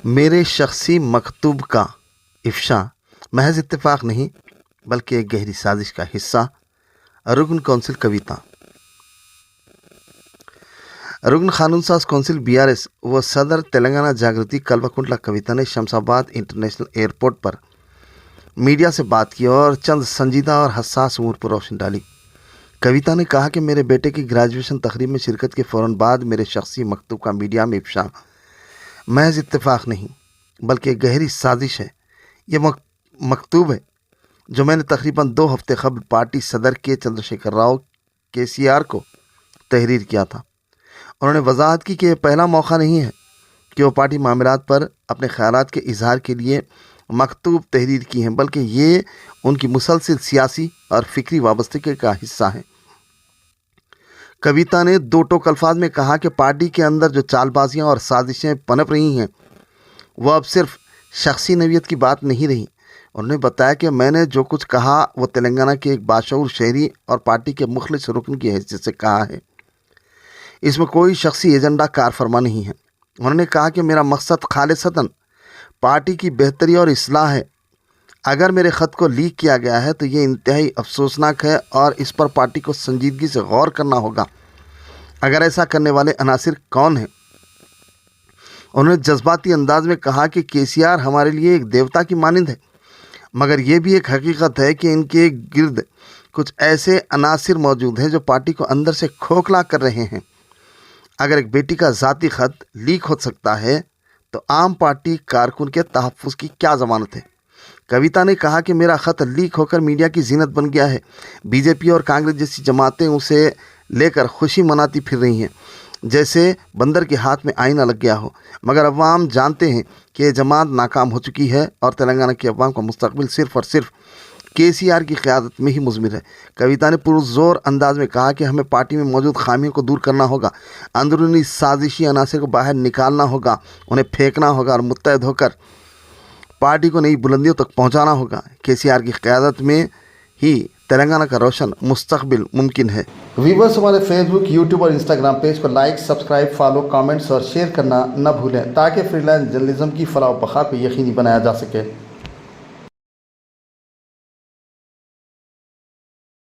میرے شخصی مکتوب کا افشا محض اتفاق نہیں بلکہ ایک گہری سازش کا حصہ۔ رکن کونسل کویتا۔ رکن قانون ساز کونسل BRS و صدر تلنگانہ جاگرتی کلوکنٹلا کویتا نے شمس آباد انٹرنیشنل ایئرپورٹ پر میڈیا سے بات کی اور چند سنجیدہ اور حساس امور پر روشنی ڈالی۔ کویتا نے کہا کہ میرے بیٹے کی گریجویشن تقریب میں شرکت کے فوراً بعد میرے شخصی مکتوب کا میڈیا میں افشا محض اتفاق نہیں بلکہ ایک گہری سازش ہے۔ یہ مکتوب ہے جو میں نے تقریباً 2 ہفتے قبل پارٹی صدر کے چندرشیکھر راؤ KCR کو تحریر کیا تھا۔ انہوں نے وضاحت کی کہ یہ پہلا موقع نہیں ہے کہ وہ پارٹی معاملات پر اپنے خیالات کے اظہار کے لیے مکتوب تحریر کی ہیں، بلکہ یہ ان کی مسلسل سیاسی اور فکری وابستگی کا حصہ ہے۔ کویتا نے 2 ٹوک الفاظ میں کہا کہ پارٹی کے اندر جو چال بازیاں اور سازشیں پنپ رہی ہیں وہ اب صرف شخصی نوعیت کی بات نہیں رہی۔ انہوں نے بتایا کہ میں نے جو کچھ کہا وہ تلنگانہ کے ایک باشعور شہری اور پارٹی کے مخلص رکن کی حیثیت سے کہا ہے۔ اس میں کوئی شخصی ایجنڈا کار فرما نہیں ہے۔ انہوں نے کہا کہ میرا مقصد خالصتاً پارٹی کی بہتری اور اصلاح ہے۔ اگر میرے خط کو لیک کیا گیا ہے تو یہ انتہائی افسوسناک ہے اور اس پر پارٹی کو سنجیدگی سے غور کرنا ہوگا۔ اگر ایسا کرنے والے عناصر کون ہیں؟ انہوں نے جذباتی انداز میں کہا کہ KCR ہمارے لیے ایک دیوتا کی مانند ہے، مگر یہ بھی ایک حقیقت ہے کہ ان کے گرد کچھ ایسے عناصر موجود ہیں جو پارٹی کو اندر سے کھوکھلا کر رہے ہیں۔ اگر ایک بیٹی کا ذاتی خط لیک ہو سکتا ہے تو عام پارٹی کارکن کے تحفظ کی کیا ضمانت ہے؟ کویتا نے کہا کہ میرا خط لیک ہو کر میڈیا کی زینت بن گیا ہے۔ BJP اور کانگریس جیسی جماعتیں اسے لے کر خوشی مناتی پھر رہی ہیں جیسے بندر کے ہاتھ میں آئینہ لگ گیا ہو، مگر عوام جانتے ہیں کہ یہ جماعت ناکام ہو چکی ہے اور تلنگانہ کی عوام کا مستقبل صرف اور صرف KCR کی قیادت میں ہی مضمر ہے۔ کویتا نے پرزور انداز میں کہا کہ ہمیں پارٹی میں موجود خامیوں کو دور کرنا ہوگا، اندرونی سازشی عناصر کو باہر نکالنا ہوگا، انہیں پھینکنا ہوگا اور متحد ہو کر پارٹی کو نئی بلندیوں تک پہنچانا ہوگا۔ KCR کی قیادت میں ہی تلنگانہ کا روشن مستقبل ممکن ہے۔ ویورز، ہمارے فیس بک، YouTube اور Instagram پیج کو لائک، سبسکرائب، فالو، کامنٹس اور شیئر کرنا نہ بھولیں تاکہ فری لانس جرنلزم کی فلاح و بقا کو یقینی بنایا جا سکے۔